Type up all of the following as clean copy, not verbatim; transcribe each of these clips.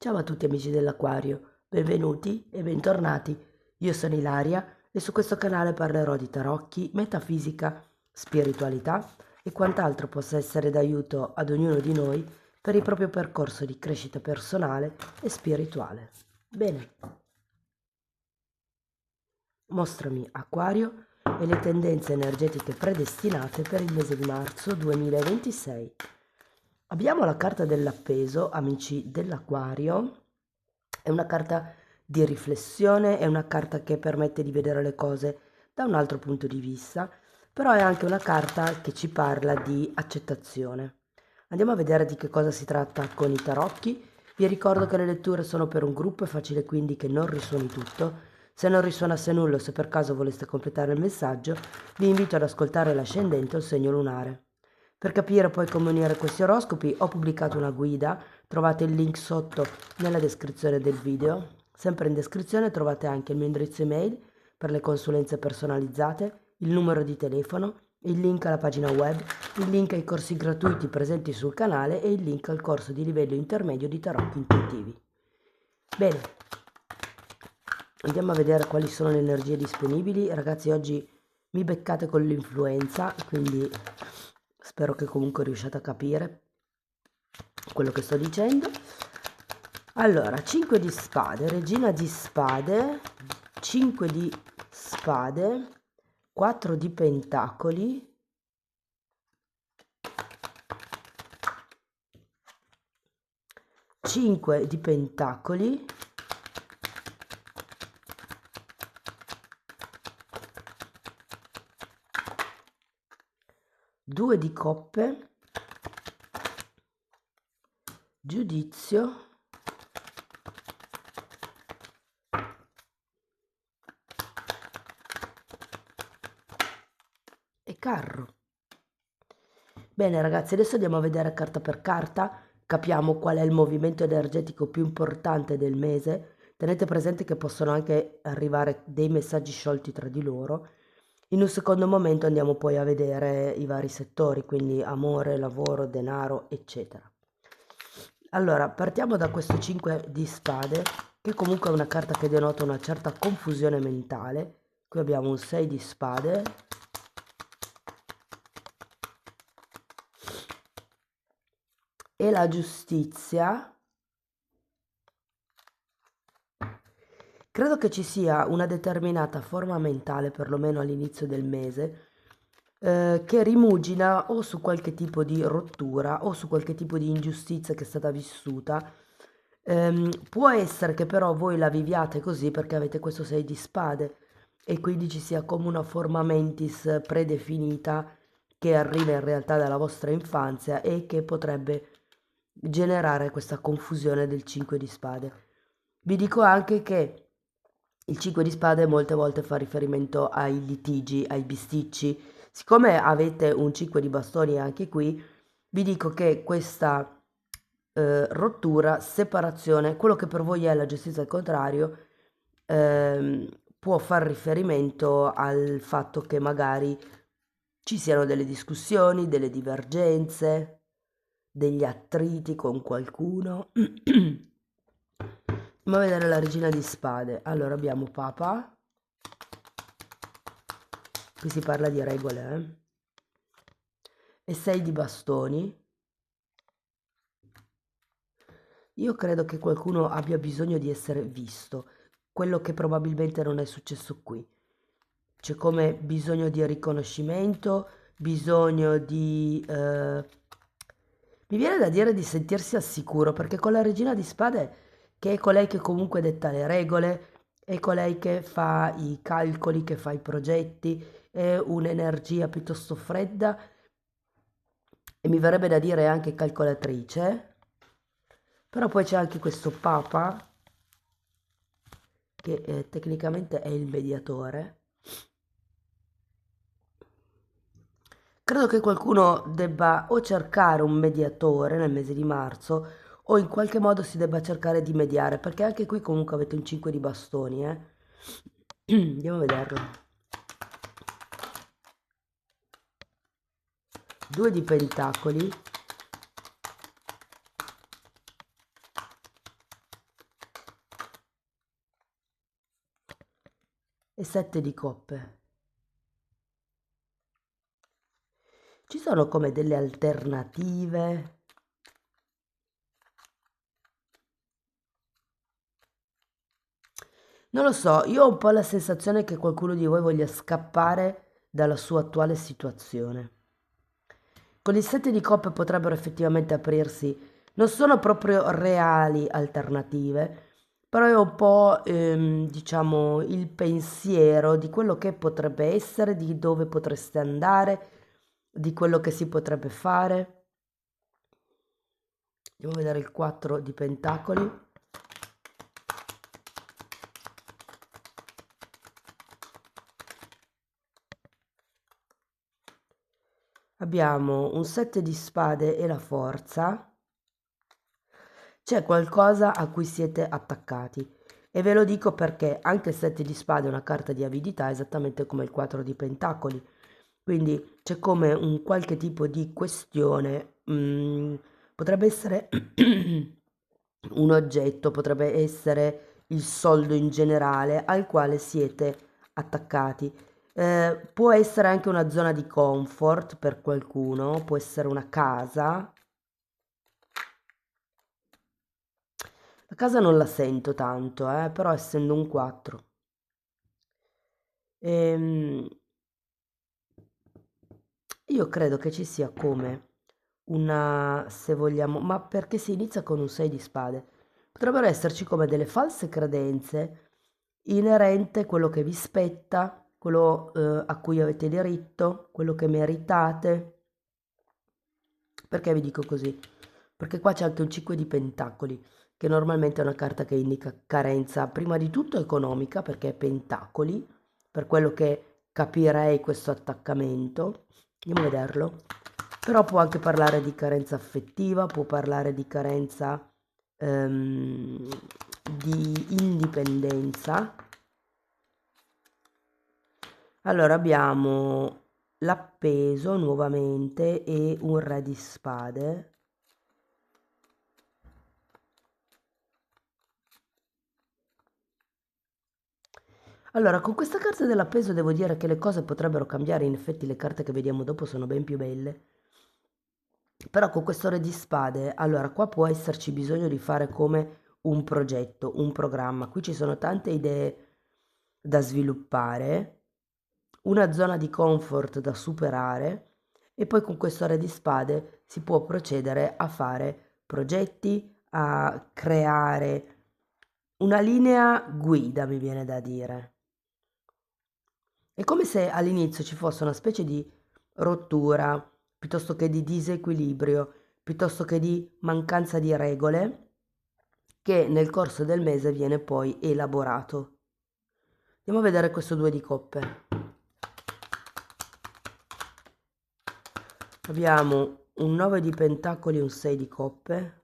Ciao a tutti amici dell'Aquario, benvenuti e bentornati. Io sono Ilaria e su questo canale parlerò di tarocchi, metafisica, spiritualità e quant'altro possa essere d'aiuto ad ognuno di noi per il proprio percorso di crescita personale e spirituale. Bene, mostrami Acquario e le tendenze energetiche predestinate per il mese di marzo 2026. Abbiamo la carta dell'appeso, amici dell'Aquario. È una carta di riflessione, è una carta che permette di vedere le cose da un altro punto di vista, però è anche una carta che ci parla di accettazione. Andiamo a vedere di che cosa si tratta con i tarocchi. Vi ricordo che le letture sono per un gruppo, è facile quindi che non risuoni tutto. Se non risuonasse nulla o se per caso voleste completare il messaggio, vi invito ad ascoltare l'ascendente o il segno lunare. Per capire poi come unire questi oroscopi ho pubblicato una guida, trovate il link sotto nella descrizione del video. Sempre in descrizione trovate anche il mio indirizzo email per le consulenze personalizzate, il numero di telefono, il link alla pagina web, il link ai corsi gratuiti presenti sul canale e il link al corso di livello intermedio di tarocchi intuitivi. Bene, andiamo a vedere quali sono le energie disponibili. Ragazzi, oggi mi beccate con l'influenza, quindi spero che comunque riusciate a capire quello che sto dicendo. Allora, 5 di spade, regina di spade, 5 di spade, 4 di pentacoli, 5 di pentacoli, 2 di coppe, giudizio, e carro. Bene ragazzi, adesso andiamo a vedere carta per carta, capiamo qual è il movimento energetico più importante del mese. Tenete presente che possono anche arrivare dei messaggi sciolti tra di loro. In un secondo momento andiamo poi a vedere i vari settori, quindi amore, lavoro, denaro, eccetera. Allora, partiamo da questo 5 di spade, che comunque è una carta che denota una certa confusione mentale. Qui abbiamo un 6 di spade, e la giustizia. Credo che ci sia una determinata forma mentale, perlomeno all'inizio del mese, che rimugina o su qualche tipo di rottura o su qualche tipo di ingiustizia che è stata vissuta. Può essere che però voi la viviate così perché avete questo 6 di spade e quindi ci sia come una forma mentis predefinita che arriva in realtà dalla vostra infanzia e che potrebbe generare questa confusione del 5 di spade. Vi dico anche che il 5 di spade molte volte fa riferimento ai litigi, ai bisticci. Siccome avete un 5 di bastoni anche qui, vi dico che questa rottura, separazione, quello che per voi è la giustizia al contrario, ehm, può far riferimento al fatto che magari ci siano delle discussioni, delle divergenze, degli attriti con qualcuno. Andiamo a vedere la regina di spade. Allora abbiamo Papa, qui si parla di regole, e 6 di bastoni. Io credo che qualcuno abbia bisogno di essere visto, quello che probabilmente non è successo qui. C'è come bisogno di riconoscimento, bisogno di... mi viene da dire di sentirsi al sicuro, perché con la regina di spade, che è colei che comunque detta le regole, è colei che fa i calcoli, che fa i progetti, è un'energia piuttosto fredda e mi verrebbe da dire anche calcolatrice, però poi c'è anche questo Papa che tecnicamente è il mediatore. Credo che qualcuno debba o cercare un mediatore nel mese di marzo o in qualche modo si debba cercare di mediare, perché anche qui comunque avete un 5 di bastoni, eh. Andiamo a vederlo. 2 di pentacoli, e 7 di coppe. Ci sono come delle alternative? Non lo so, io ho un po' la sensazione che qualcuno di voi voglia scappare dalla sua attuale situazione. Con il 7 di coppe potrebbero effettivamente aprirsi, non sono proprio reali alternative, però è un po', diciamo, il pensiero di quello che potrebbe essere, di dove potreste andare, di quello che si potrebbe fare. Andiamo a vedere il 4 di pentacoli. Abbiamo un 7 di spade e la forza. C'è qualcosa a cui siete attaccati e ve lo dico perché anche il 7 di spade è una carta di avidità esattamente come il 4 di pentacoli, quindi c'è come un qualche tipo di questione, potrebbe essere un oggetto, potrebbe essere il soldo in generale al quale siete attaccati. Può essere anche una zona di comfort per qualcuno, può essere una casa. La casa non la sento tanto, però essendo un 4. Ehm, io credo che ci sia come una, se vogliamo, ma perché si inizia con un 6 di spade? Potrebbero esserci come delle false credenze inerente a quello che vi spetta, quello a cui avete diritto, quello che meritate. Perché vi dico così? Perché qua c'è anche un 5 di pentacoli, che normalmente è una carta che indica carenza, prima di tutto economica, perché è pentacoli, per quello che capirei questo attaccamento. Andiamo a vederlo. Però può anche parlare di carenza affettiva, può parlare di carenza ehm, di indipendenza. Allora abbiamo l'appeso nuovamente e un re di spade. Allora, con questa carta dell'appeso devo dire che le cose potrebbero cambiare, in effetti le carte che vediamo dopo sono ben più belle. Però con questo re di spade, allora qua può esserci bisogno di fare come un progetto, un programma. Qui ci sono tante idee da sviluppare, una zona di comfort da superare e poi con questo re di spade si può procedere a fare progetti, a creare una linea guida, mi viene da dire. È come se all'inizio ci fosse una specie di rottura, piuttosto che di disequilibrio, piuttosto che di mancanza di regole, che nel corso del mese viene poi elaborato. Andiamo a vedere questo 2 di coppe. Abbiamo un 9 di pentacoli e un 6 di coppe.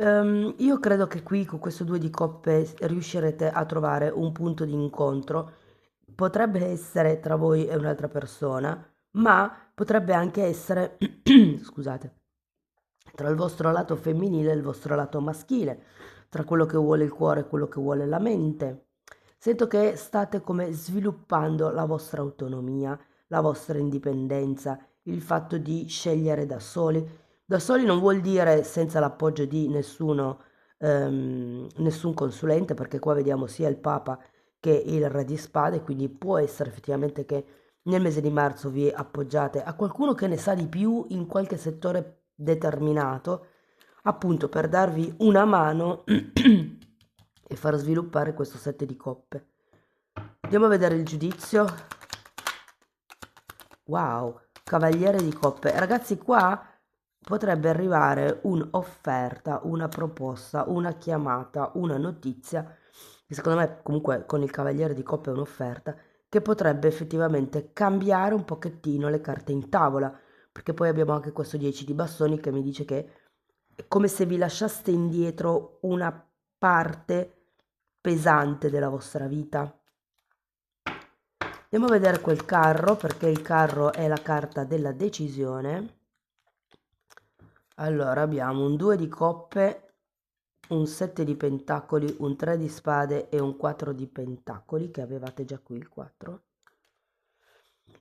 Io credo che qui con questo 2 di coppe riuscirete a trovare un punto di incontro. Potrebbe essere tra voi e un'altra persona, ma potrebbe anche essere, scusate, tra il vostro lato femminile e il vostro lato maschile, tra quello che vuole il cuore e quello che vuole la mente. Sento che state come sviluppando la vostra autonomia, la vostra indipendenza, il fatto di scegliere da soli. Da soli non vuol dire senza l'appoggio di nessuno, nessun consulente, perché qua vediamo sia il Papa che il Re di Spade, quindi può essere effettivamente che nel mese di marzo vi appoggiate a qualcuno che ne sa di più in qualche settore determinato, appunto per darvi una mano e far sviluppare questo 7 di coppe. Andiamo a vedere il giudizio. Wow, cavaliere di coppe. Ragazzi, qua potrebbe arrivare un'offerta, una proposta, una chiamata, una notizia, che secondo me comunque con il cavaliere di coppe è un'offerta, che potrebbe effettivamente cambiare un pochettino le carte in tavola, perché poi abbiamo anche questo 10 di bastoni che mi dice che è come se vi lasciaste indietro una parte pesante della vostra vita. Andiamo a vedere quel carro, perché il carro è la carta della decisione. Allora abbiamo un 2 di coppe un 7 di pentacoli, un 3 di spade e un 4 di pentacoli, che avevate già qui il 4.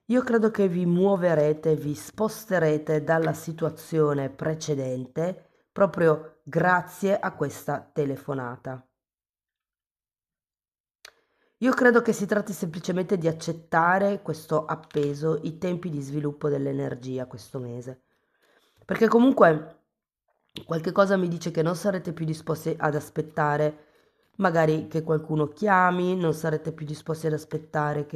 Io credo che vi muoverete, vi sposterete dalla situazione precedente proprio grazie a questa telefonata. Io credo che si tratti semplicemente di accettare questo appeso, i tempi di sviluppo dell'energia questo mese. Perché comunque qualche cosa mi dice che non sarete più disposti ad aspettare magari che qualcuno chiami, non sarete più disposti ad aspettare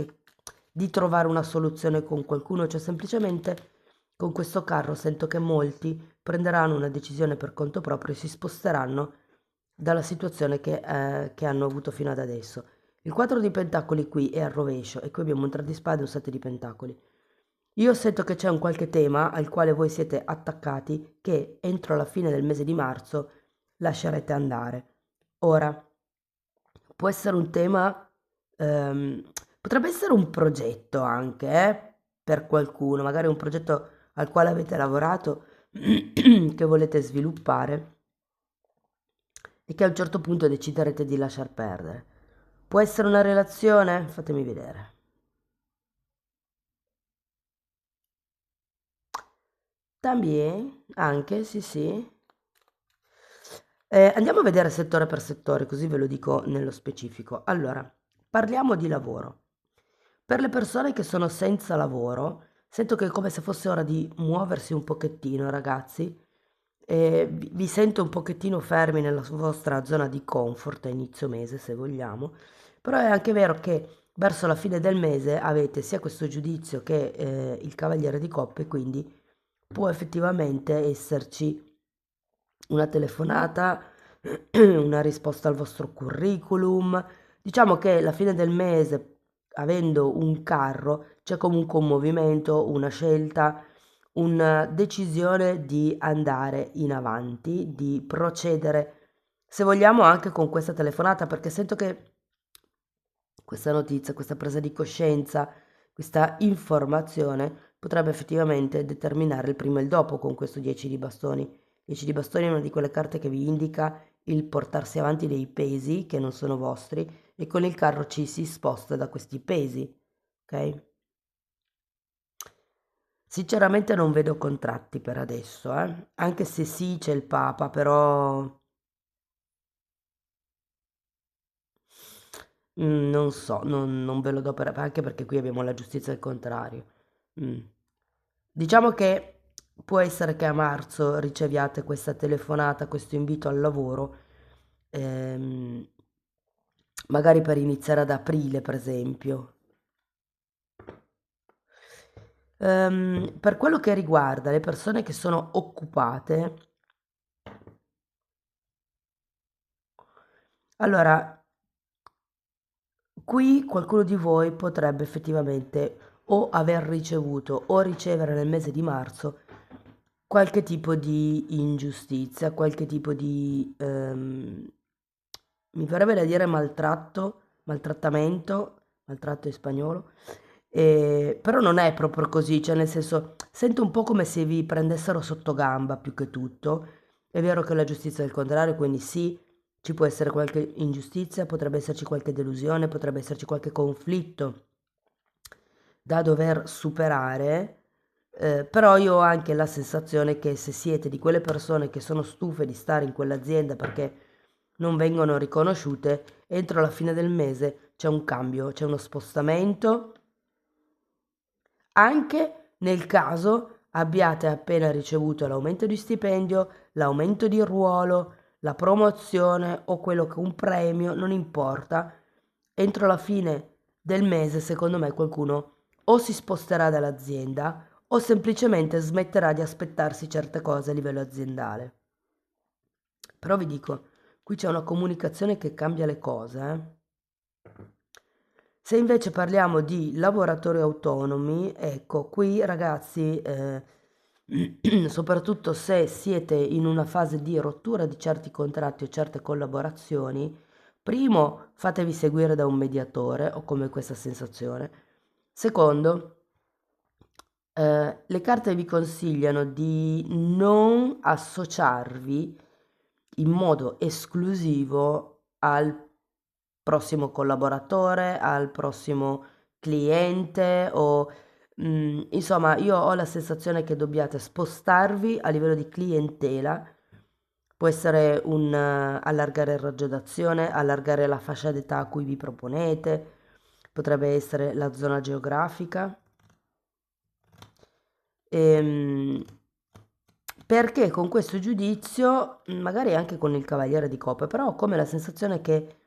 di trovare una soluzione con qualcuno, cioè semplicemente con questo carro sento che molti prenderanno una decisione per conto proprio e si sposteranno dalla situazione che hanno avuto fino ad adesso. Il 4 di pentacoli qui è al rovescio e qui abbiamo un 3 di spade e un 7 di pentacoli. Io sento che c'è un qualche tema al quale voi siete attaccati che entro la fine del mese di marzo lascerete andare. Ora, può essere un tema, potrebbe essere un progetto anche, per qualcuno, magari un progetto al quale avete lavorato, che volete sviluppare e che a un certo punto deciderete di lasciar perdere. Può essere una relazione? Fatemi vedere. También, anche, sì, sì. Andiamo a vedere settore per settore, così ve lo dico nello specifico. Allora, parliamo di lavoro. Per le persone che sono senza lavoro, sento che è come se fosse ora di muoversi un pochettino, ragazzi. Vi sento un pochettino fermi nella vostra zona di comfort a inizio mese, se vogliamo. Però è anche vero che verso la fine del mese avete sia questo giudizio che il Cavaliere di Coppe, quindi può effettivamente esserci una telefonata, una risposta al vostro curriculum. Diciamo che la fine del mese, avendo un carro, c'è comunque un movimento, una scelta, una decisione di andare in avanti, di procedere, se vogliamo, anche con questa telefonata, perché sento che questa notizia, questa presa di coscienza, questa informazione potrebbe effettivamente determinare il prima e il dopo con questo 10 di bastoni. 10 di bastoni è una di quelle carte che vi indica il portarsi avanti dei pesi che non sono vostri e con il carro ci si sposta da questi pesi, ok? Sinceramente non vedo contratti per adesso, anche se sì c'è il Papa, però non so, non ve lo do per anche perché qui abbiamo la giustizia al contrario. Mm. Diciamo che può essere che a marzo riceviate questa telefonata, questo invito al lavoro, ehm, magari per iniziare ad aprile, per esempio. Per quello che riguarda le persone che sono occupate, allora, qui qualcuno di voi potrebbe effettivamente o aver ricevuto o ricevere nel mese di marzo qualche tipo di ingiustizia, qualche tipo di, mi verrebbe da dire maltratto, maltrattamento, maltratto in spagnolo, però non è proprio così, cioè nel senso sento un po' come se vi prendessero sotto gamba più che tutto. È vero che la giustizia è il contrario, quindi sì, ci può essere qualche ingiustizia, potrebbe esserci qualche delusione, potrebbe esserci qualche conflitto da dover superare, però io ho anche la sensazione che se siete di quelle persone che sono stufe di stare in quell'azienda perché non vengono riconosciute, entro la fine del mese c'è un cambio, c'è uno spostamento, anche nel caso abbiate appena ricevuto l'aumento di stipendio, l'aumento di ruolo, la promozione o quello che un premio, non importa, entro la fine del mese secondo me qualcuno o si sposterà dall'azienda o semplicemente smetterà di aspettarsi certe cose a livello aziendale. Però vi dico, qui c'è una comunicazione che cambia le cose, Se invece parliamo di lavoratori autonomi, ecco, qui ragazzi, soprattutto se siete in una fase di rottura di certi contratti o certe collaborazioni, primo, fatevi seguire da un mediatore, ho come questa sensazione. Secondo, le carte vi consigliano di non associarvi in modo esclusivo al prossimo collaboratore, al prossimo cliente o insomma, io ho la sensazione che dobbiate spostarvi a livello di clientela. Può essere un allargare il raggio d'azione, allargare la fascia d'età a cui vi proponete, potrebbe essere la zona geografica. Ehm, perché con questo giudizio, magari anche con il Cavaliere di Coppe, però ho come la sensazione che,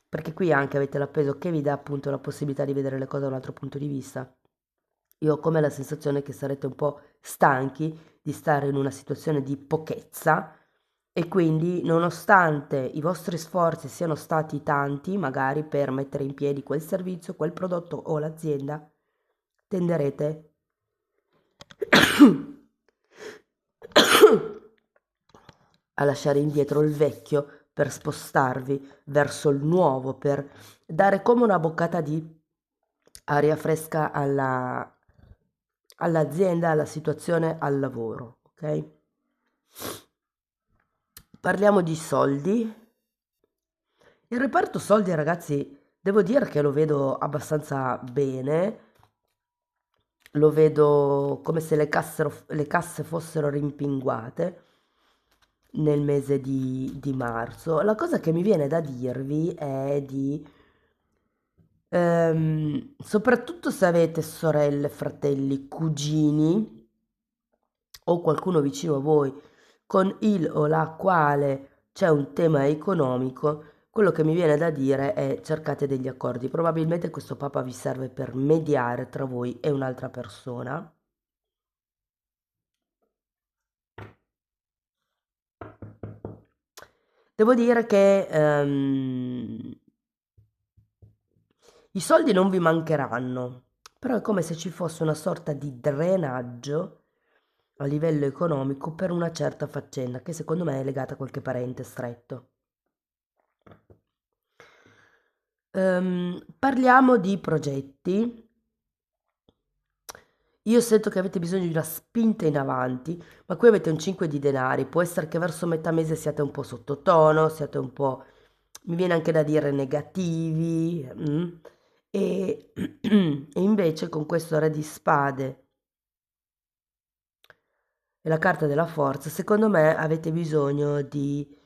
perché qui anche avete l'appeso che vi dà appunto la possibilità di vedere le cose da un altro punto di vista, io ho come la sensazione che sarete un po' stanchi di stare in una situazione di pochezza e quindi, nonostante i vostri sforzi siano stati tanti, magari per mettere in piedi quel servizio, quel prodotto o l'azienda, tenderete a lasciare indietro il vecchio per spostarvi verso il nuovo, per dare come una boccata di aria fresca all'azienda, alla situazione, al lavoro, ok? Parliamo di soldi. Il reparto soldi, ragazzi, devo dire che lo vedo abbastanza bene. Lo vedo come se le casse fossero rimpinguate nel mese di marzo. La cosa che mi viene da dirvi è di, soprattutto se avete sorelle, fratelli, cugini o qualcuno vicino a voi con il o la quale c'è un tema economico, quello che mi viene da dire è cercate degli accordi. Probabilmente questo papa vi serve per mediare tra voi e un'altra persona. Devo dire che i soldi non vi mancheranno, però è come se ci fosse una sorta di drenaggio a livello economico per una certa faccenda che secondo me è legata a qualche parente stretto. Parliamo di progetti. Io sento che avete bisogno di una spinta in avanti, ma qui avete un 5 di denari. Può essere che verso metà mese siate un po' sottotono, siate un po', mi viene anche da dire negativi. E, e invece con questo re di spade e la carta della forza, secondo me avete bisogno di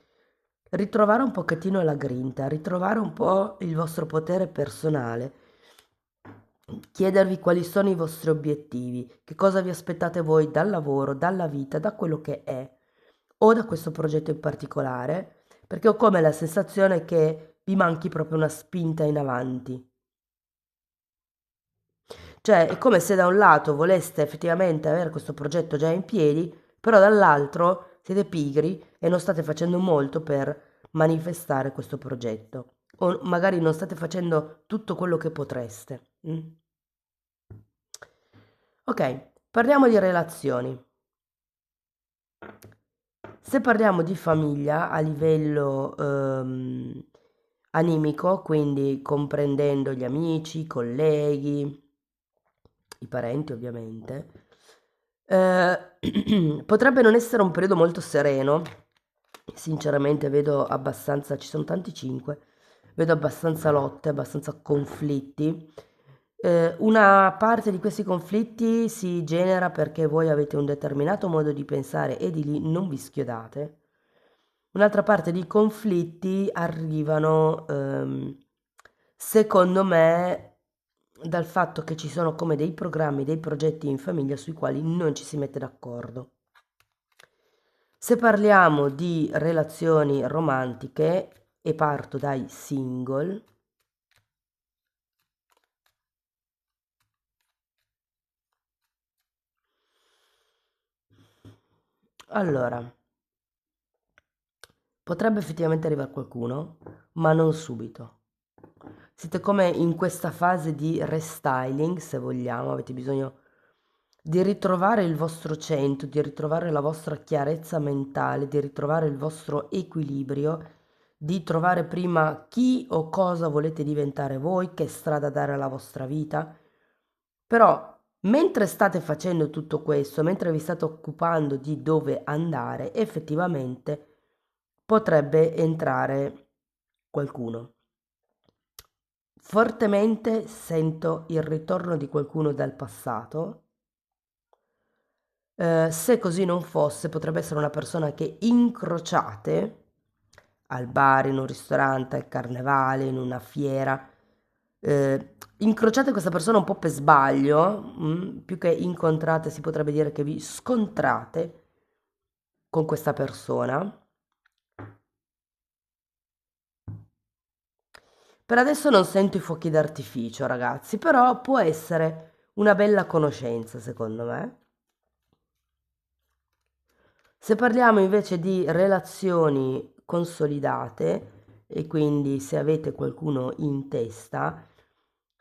ritrovare un pochettino la grinta, ritrovare un po' il vostro potere personale, chiedervi quali sono i vostri obiettivi, che cosa vi aspettate voi dal lavoro, dalla vita, da quello che è, o da questo progetto in particolare, perché ho come la sensazione che vi manchi proprio una spinta in avanti. Cioè, è come se da un lato voleste effettivamente avere questo progetto già in piedi, però dall'altro siete pigri e non state facendo molto per manifestare questo progetto. O magari non state facendo tutto quello che potreste. Ok, parliamo di relazioni. Se parliamo di famiglia a livello animico, quindi comprendendo gli amici, i colleghi, i parenti ovviamente, potrebbe non essere un periodo molto sereno. Sinceramente vedo abbastanza, ci sono tanti 5, vedo abbastanza lotte, abbastanza conflitti. Una parte di questi conflitti si genera perché voi avete un determinato modo di pensare e di lì non vi schiodate. Un'altra parte di conflitti arrivano, secondo me, dal fatto che ci sono come dei programmi, dei progetti in famiglia sui quali non ci si mette d'accordo. Se parliamo di relazioni romantiche, e parto dai single, allora, potrebbe effettivamente arrivare qualcuno, ma non subito. Siete come in questa fase di restyling, se vogliamo, avete bisogno di ritrovare il vostro centro, di ritrovare la vostra chiarezza mentale, di ritrovare il vostro equilibrio, di trovare prima chi o cosa volete diventare voi, che strada dare alla vostra vita. Però, mentre state facendo tutto questo, mentre vi state occupando di dove andare, effettivamente potrebbe entrare qualcuno. Fortemente sento il ritorno di qualcuno dal passato. Se così non fosse, potrebbe essere una persona che incrociate al bar, in un ristorante, al carnevale, in una fiera. Incrociate questa persona un po' per sbaglio, più che incontrate, si potrebbe dire che vi scontrate con questa persona. Per adesso non sento i fuochi d'artificio, ragazzi, però può essere una bella conoscenza, secondo me. Se parliamo invece di relazioni consolidate, e quindi se avete qualcuno in testa,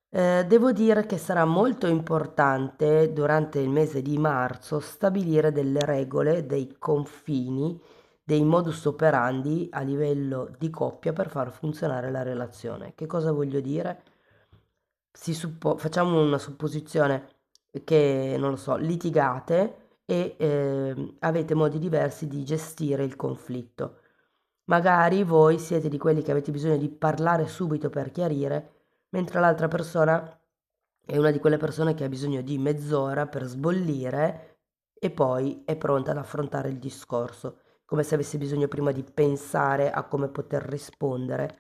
devo dire che sarà molto importante durante il mese di marzo stabilire delle regole, dei confini, dei modus operandi a livello di coppia per far funzionare la relazione. Che cosa voglio dire? Facciamo una supposizione che, non lo so, litigate e avete modi diversi di gestire il conflitto. Magari voi siete di quelli che avete bisogno di parlare subito per chiarire, mentre l'altra persona è una di quelle persone che ha bisogno di mezz'ora per sbollire e poi è pronta ad affrontare il discorso, come se avesse bisogno prima di pensare a come poter rispondere.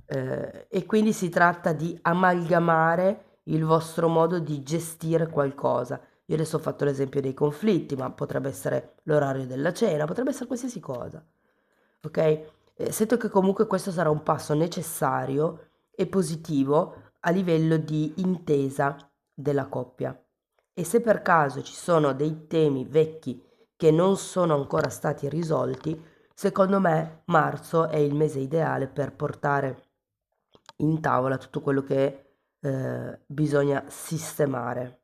E quindi si tratta di amalgamare il vostro modo di gestire qualcosa. Io adesso ho fatto l'esempio dei conflitti, ma potrebbe essere l'orario della cena, potrebbe essere qualsiasi cosa. Ok? Sento che comunque questo sarà un passo necessario e positivo a livello di intesa della coppia. E se per caso ci sono dei temi vecchi che non sono ancora stati risolti, secondo me marzo è il mese ideale per portare in tavola tutto quello che bisogna sistemare.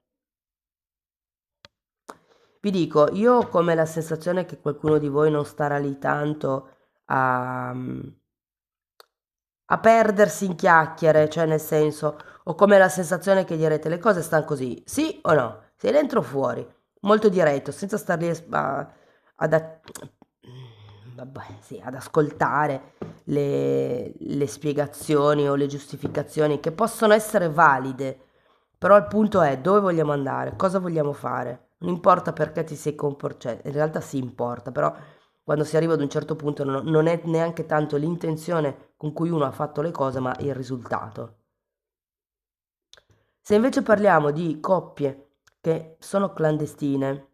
Vi dico, io ho come la sensazione che qualcuno di voi non starà lì tanto a perdersi in chiacchiere, cioè nel senso, ho come la sensazione che direte le cose stanno così, sì o no, sei dentro o fuori, molto diretto, senza star lì ad, vabbè, sì, ad ascoltare le spiegazioni o le giustificazioni che possono essere valide, però il punto è dove vogliamo andare, cosa vogliamo fare, non importa perché ti sei comportato, cioè in realtà sì importa, però quando si arriva ad un certo punto non è neanche tanto l'intenzione con cui uno ha fatto le cose, ma il risultato. Se invece parliamo di coppie che sono clandestine,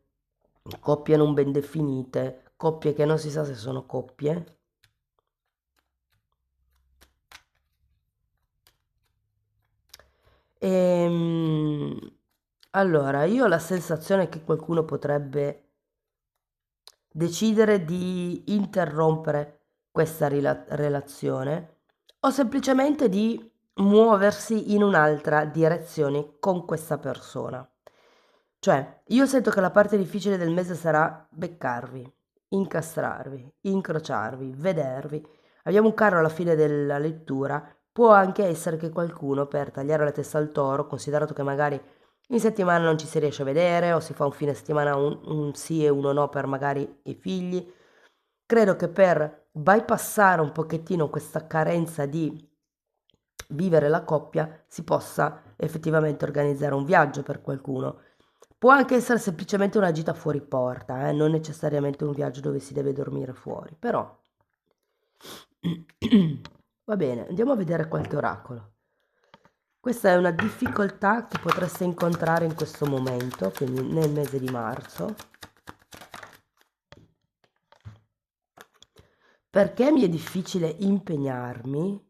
coppie non ben definite, coppie che non si sa se sono coppie, ehm, allora io ho la sensazione che qualcuno potrebbe decidere di interrompere questa relazione o semplicemente di muoversi in un'altra direzione con questa persona. Cioè, io sento che la parte difficile del mese sarà beccarvi, incastrarvi, incrociarvi, vedervi. Abbiamo un carro alla fine della lettura. Può anche essere che qualcuno, per tagliare la testa al toro, considerato che magari in settimana non ci si riesce a vedere o si fa un fine settimana un sì e uno no per magari i figli. Credo che per bypassare un pochettino questa carenza di vivere la coppia si possa effettivamente organizzare un viaggio per qualcuno. Può anche essere semplicemente una gita fuori porta, non necessariamente un viaggio dove si deve dormire fuori, però va bene, andiamo a vedere qualche oracolo. Questa è una difficoltà che potreste incontrare in questo momento, quindi nel mese di marzo. Perché mi è difficile impegnarmi?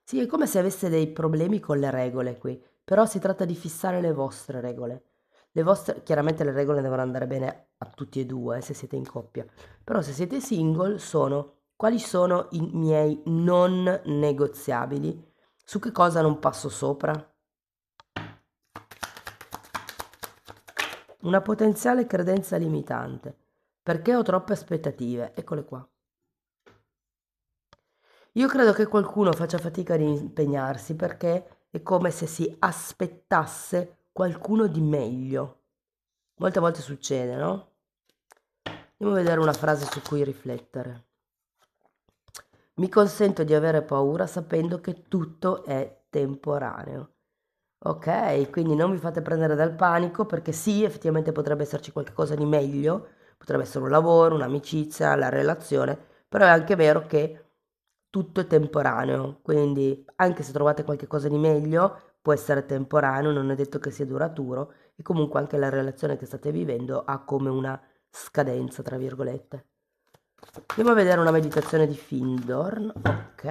Sì, è come se avesse dei problemi con le regole qui, però si tratta di fissare le vostre regole. Chiaramente le regole devono andare bene a tutti e due, se siete in coppia. Però se siete single sono quali sono i miei non negoziabili, su che cosa non passo sopra. Una potenziale credenza limitante. Perché ho troppe aspettative? Eccole qua. Io credo che qualcuno faccia fatica ad impegnarsi perché è come se si aspettasse qualcuno di meglio. Molte volte succede, no? Andiamo a vedere una frase su cui riflettere. Mi consento di avere paura sapendo che tutto è temporaneo. Ok, quindi non vi fate prendere dal panico perché sì, effettivamente potrebbe esserci qualcosa di meglio, potrebbe essere un lavoro, un'amicizia, la relazione, però è anche vero che tutto è temporaneo, quindi anche se trovate qualcosa di meglio, può essere temporaneo, non è detto che sia duraturo e comunque anche la relazione che state vivendo ha come una scadenza, tra virgolette. Andiamo a vedere una meditazione di Findorn. Ok.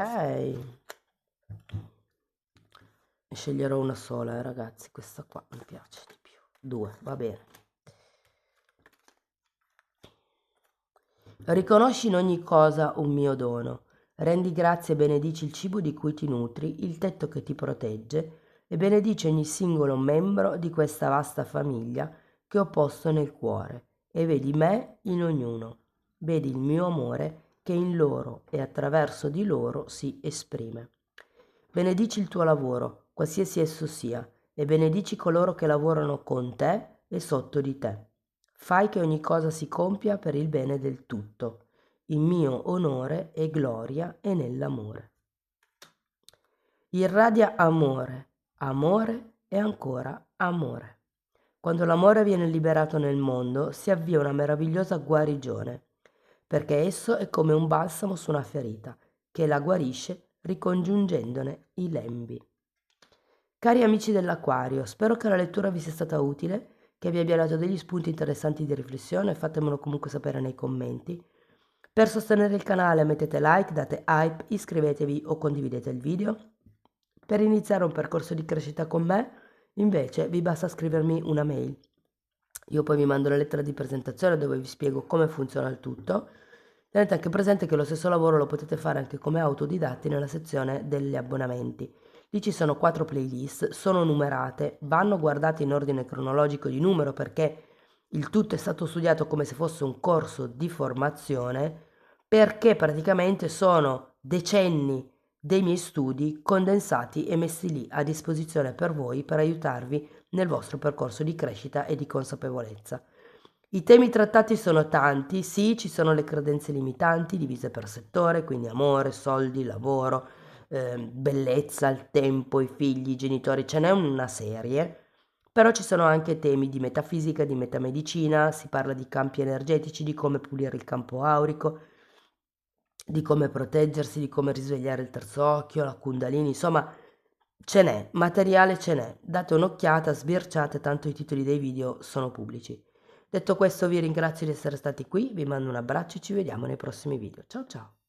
Ne sceglierò una sola, ragazzi. Questa qua mi piace di più. Due, va bene. Riconosci in ogni cosa un mio dono. Rendi grazie e benedici il cibo di cui ti nutri, il tetto che ti protegge e benedici ogni singolo membro di questa vasta famiglia che ho posto nel cuore e vedi me in ognuno. Vedi il mio amore che in loro e attraverso di loro si esprime. Benedici il tuo lavoro, qualsiasi esso sia, e benedici coloro che lavorano con te e sotto di te. Fai che ogni cosa si compia per il bene del tutto. Il mio onore e gloria è nell'amore. Irradia amore, amore e ancora amore. Quando l'amore viene liberato nel mondo, si avvia una meravigliosa guarigione, perché esso è come un balsamo su una ferita, che la guarisce ricongiungendone i lembi. Cari amici dell'Aquario, spero che la lettura vi sia stata utile, che vi abbia dato degli spunti interessanti di riflessione, fatemelo comunque sapere nei commenti. Per sostenere il canale mettete like, date hype, iscrivetevi o condividete il video. Per iniziare un percorso di crescita con me, invece, vi basta scrivermi una mail. Io poi vi mando la lettera di presentazione dove vi spiego come funziona il tutto. Tenete anche presente che lo stesso lavoro lo potete fare anche come autodidatti nella sezione degli abbonamenti. Lì ci sono 4 playlist, sono numerate, vanno guardate in ordine cronologico di numero perché il tutto è stato studiato come se fosse un corso di formazione, perché praticamente sono decenni dei miei studi condensati e messi lì a disposizione per voi per aiutarvi nel vostro percorso di crescita e di consapevolezza. I temi trattati sono tanti, sì, ci sono le credenze limitanti divise per settore, quindi amore, soldi, lavoro, bellezza, il tempo, i figli, i genitori, ce n'è una serie, però ci sono anche temi di metafisica, di metamedicina, si parla di campi energetici, di come pulire il campo aurico, di come proteggersi, di come risvegliare il terzo occhio, la Kundalini, insomma ce n'è, materiale ce n'è. Date un'occhiata, sbirciate, tanto i titoli dei video sono pubblici. Detto questo vi ringrazio di essere stati qui, vi mando un abbraccio e ci vediamo nei prossimi video. Ciao ciao!